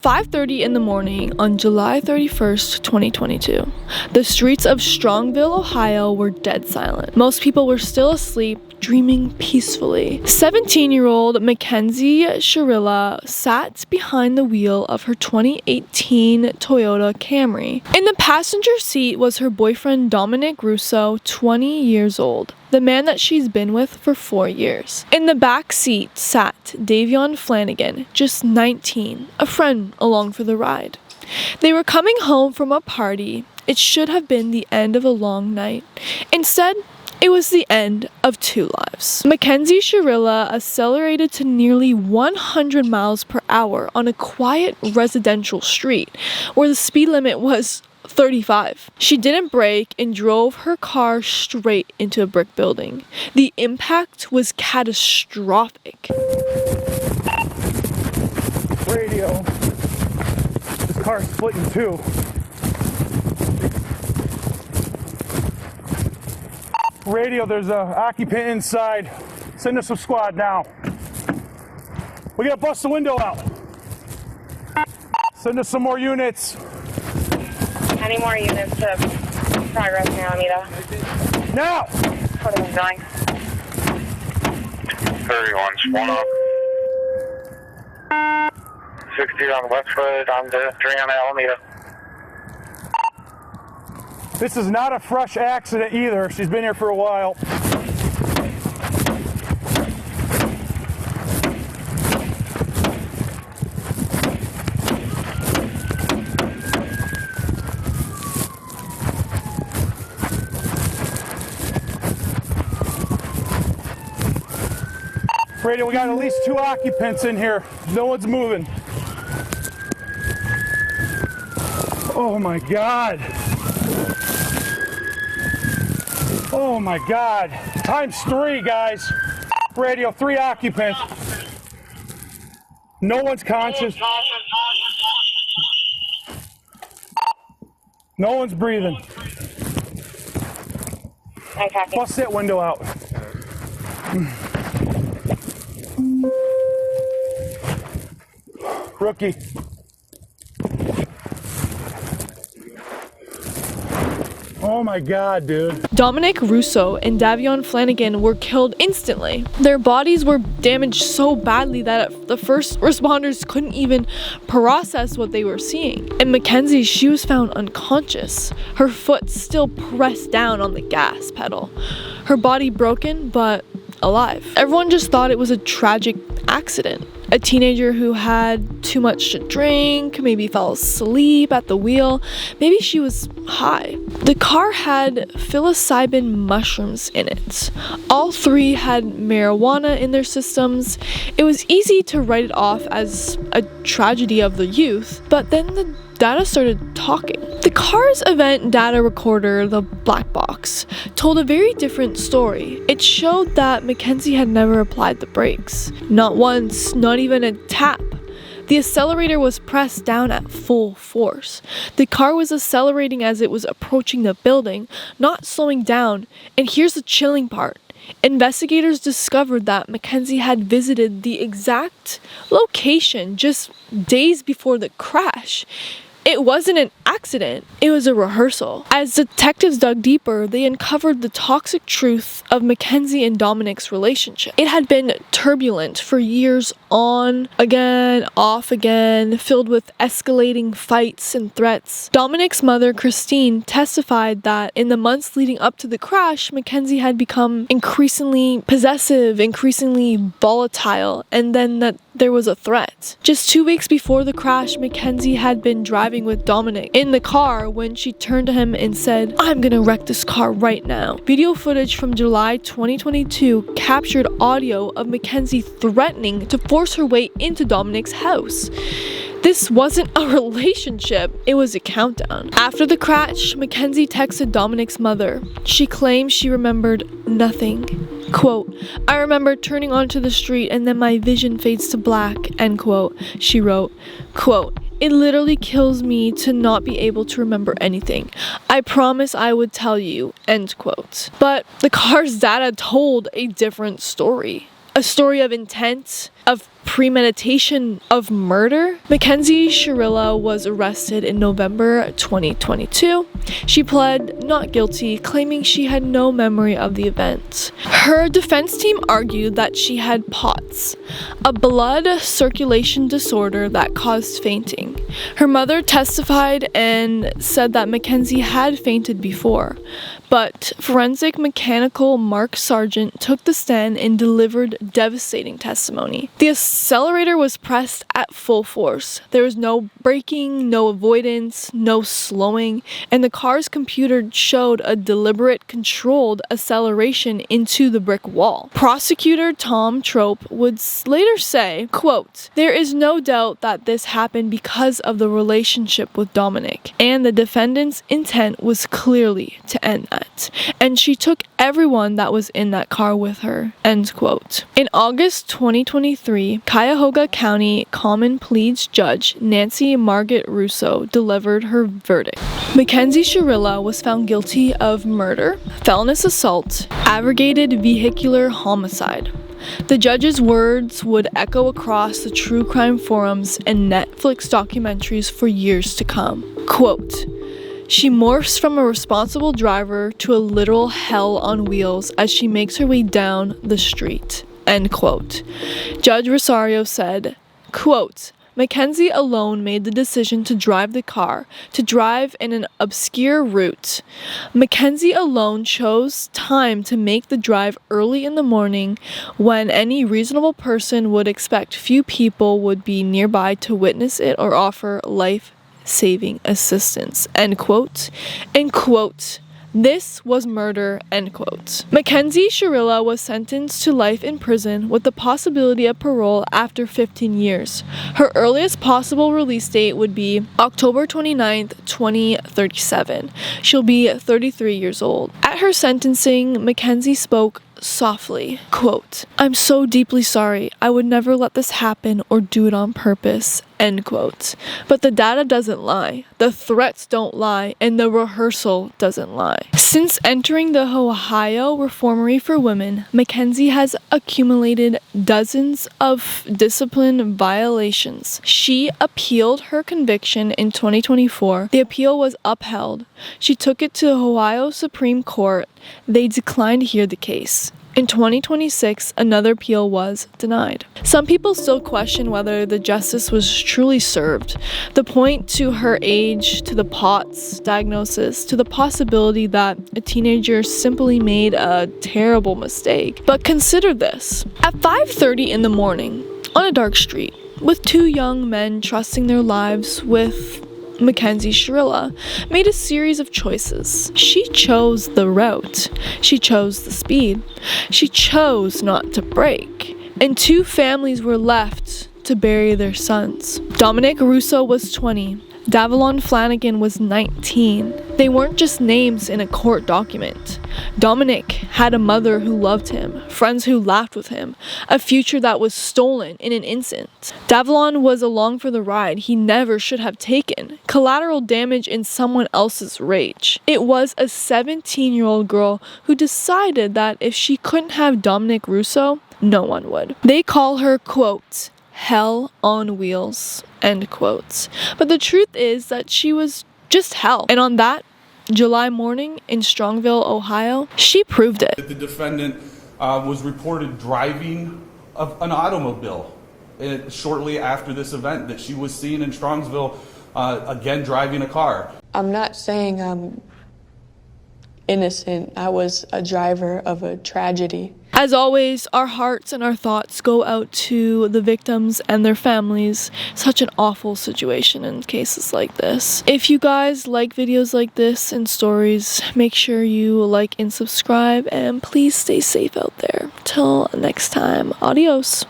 5:30 in the morning on July 31st, 2022. The streets of Strongsville, Ohio were dead silent. Most people were still asleep, dreaming peacefully. 17-year-old Mackenzie Shirilla sat behind the wheel of her 2018 Toyota Camry. In the passenger seat was her boyfriend Dominic Russo, 20 years old, the man that she's been with for 4 years. In the back seat sat Davion Flanagan, just 19, a friend along for the ride. They were coming home from a party. It should have been the end of a long night. Instead, it was the end of 2 lives. Mackenzie Shirilla accelerated to nearly 100 miles per hour on a quiet residential street where the speed limit was 35. She didn't brake and drove her car straight into a brick building. The impact was catastrophic. Radio. This car's split in two. Radio, there's an occupant inside. Send us some squad now. We gotta bust the window out. Send us some more units. Any more units to progress now, Anita? Now! What are we doing? 31's one up. 60 on Westwood, on the 3 on Alameda. This is not a fresh accident either. She's been here for a while. Radio, we got at least 2 occupants in here. No one's moving. Oh my God. Oh my God. Times 3, guys. Radio, 3 occupants. No one's conscious. No one's breathing. Bust that window out. Rookie. Oh my God, dude. Dominic Russo and Davion Flanagan were killed instantly. Their bodies were damaged so badly that the first responders couldn't even process what they were seeing. And Mackenzie, she was found unconscious, her foot still pressed down on the gas pedal. Her body broken, but alive. Everyone just thought it was a tragic accident. A teenager who had too much to drink, maybe fell asleep at the wheel, maybe she was high. The car had psilocybin mushrooms in it. All 3 had marijuana in their systems. It was easy to write it off as a tragedy of the youth, but then the data started talking. The car's event data recorder, the black box, told a very different story. It showed that Mackenzie had never applied the brakes. Not once, not even a tap. The accelerator was pressed down at full force. The car was accelerating as it was approaching the building, not slowing down. And here's the chilling part. Investigators discovered that Mackenzie had visited the exact location just days before the crash. It wasn't an accident, it was a rehearsal. As detectives dug deeper, they uncovered the toxic truth of Mackenzie and Dominic's relationship. It had been turbulent for years, on again, off again, filled with escalating fights and threats. Dominic's mother, Christine, testified that in the months leading up to the crash, Mackenzie had become increasingly possessive, increasingly volatile, and then that there was a threat. Just 2 weeks before the crash, Mackenzie had been driving with Dominic in the car when she turned to him and said, "I'm gonna wreck this car right now." Video footage from July 2022 captured audio of Mackenzie threatening to force her way into Dominic's house. This wasn't a relationship, it was a countdown. After the crash, Mackenzie texted Dominic's mother. She claimed she remembered nothing. Quote, "I remember turning onto the street and then my vision fades to black," end quote. She wrote, quote, "It literally kills me to not be able to remember anything. I promise I would tell you," end quote. But the car's data told a different story. a story of intent, of premeditation, of murder. Mackenzie Shirilla was arrested in November 2022. She pled not guilty, claiming she had no memory of the event. Her defense team argued that she had POTS, a blood circulation disorder that caused fainting. Her mother testified and said that Mackenzie had fainted before, but forensic mechanical Mark Sargent took the stand and delivered devastating testimony. The accelerator was pressed at full force. There was no braking, no avoidance, no slowing, and the car's computer showed a deliberate, controlled acceleration into the brick wall. Prosecutor Tom Trope would later say, quote, "There is no doubt that this happened because of the relationship with Dominic, and the defendant's intent was clearly to end that. And she took everyone that was in that car with her," end quote. In August 2023, Cuyahoga County Common Pleas Judge Nancy Margaret Russo delivered her verdict. Mackenzie Shirilla was found guilty of murder, felonious assault, aggravated vehicular homicide. The judge's words would echo across the true crime forums and Netflix documentaries for years to come. Quote, "She morphs from a responsible driver to a literal hell on wheels as she makes her way down the street," end quote. Judge Rosario said, quote, "Mackenzie alone made the decision to drive the car, to drive in an obscure route. Mackenzie alone chose time to make the drive early in the morning when any reasonable person would expect few people would be nearby to witness it or offer life-saving assistance," end quote. End quote. This was murder, end quote. Mackenzie Shirilla was sentenced to life in prison with the possibility of parole after 15 years. Her earliest possible release date would be October 29th, 2037. She'll be 33 years old. At her sentencing, Mackenzie spoke softly, quote, "I'm so deeply sorry. I would never let this happen or do it on purpose," end quote. But the data doesn't lie, the threats don't lie, and the rehearsal doesn't lie. Since entering the Ohio Reformatory for Women, Mackenzie has accumulated dozens of discipline violations. She appealed her conviction in 2024. The appeal was upheld. She took it to the Ohio Supreme Court. They declined to hear the case. In 2026, another appeal was denied. Some people still question whether the justice was truly served. The point to her age, to the POTS diagnosis, to the possibility that a teenager simply made a terrible mistake. But consider this. At 5:30 in the morning, on a dark street, with two young men trusting their lives with Mackenzie Shirilla, made a series of choices. She chose the route. She chose the speed. She chose not to brake. And two families were left to bury their sons. Dominic Russo was 20. Davion Flanagan was 19. They weren't just names in a court document. Dominic had a mother who loved him, friends who laughed with him, a future that was stolen in an instant. Davion was along for the ride he never should have taken, collateral damage in someone else's rage. It was a 17-year-old girl who decided that if she couldn't have Dominic Russo, no one would. They call her, quote, "hell on wheels," end quotes. But the truth is that she was just hell. And on that July morning in Strongsville, Ohio, she proved it. The defendant was reported driving an automobile shortly after this event, that she was seen in Strongsville again driving a car. I'm not saying I'm innocent. I was a driver of a tragedy. As always, our hearts and our thoughts go out to the victims and their families. Such an awful situation in cases like this. If you guys like videos like this and stories, make sure you like and subscribe, and please stay safe out there. Till next time, adios.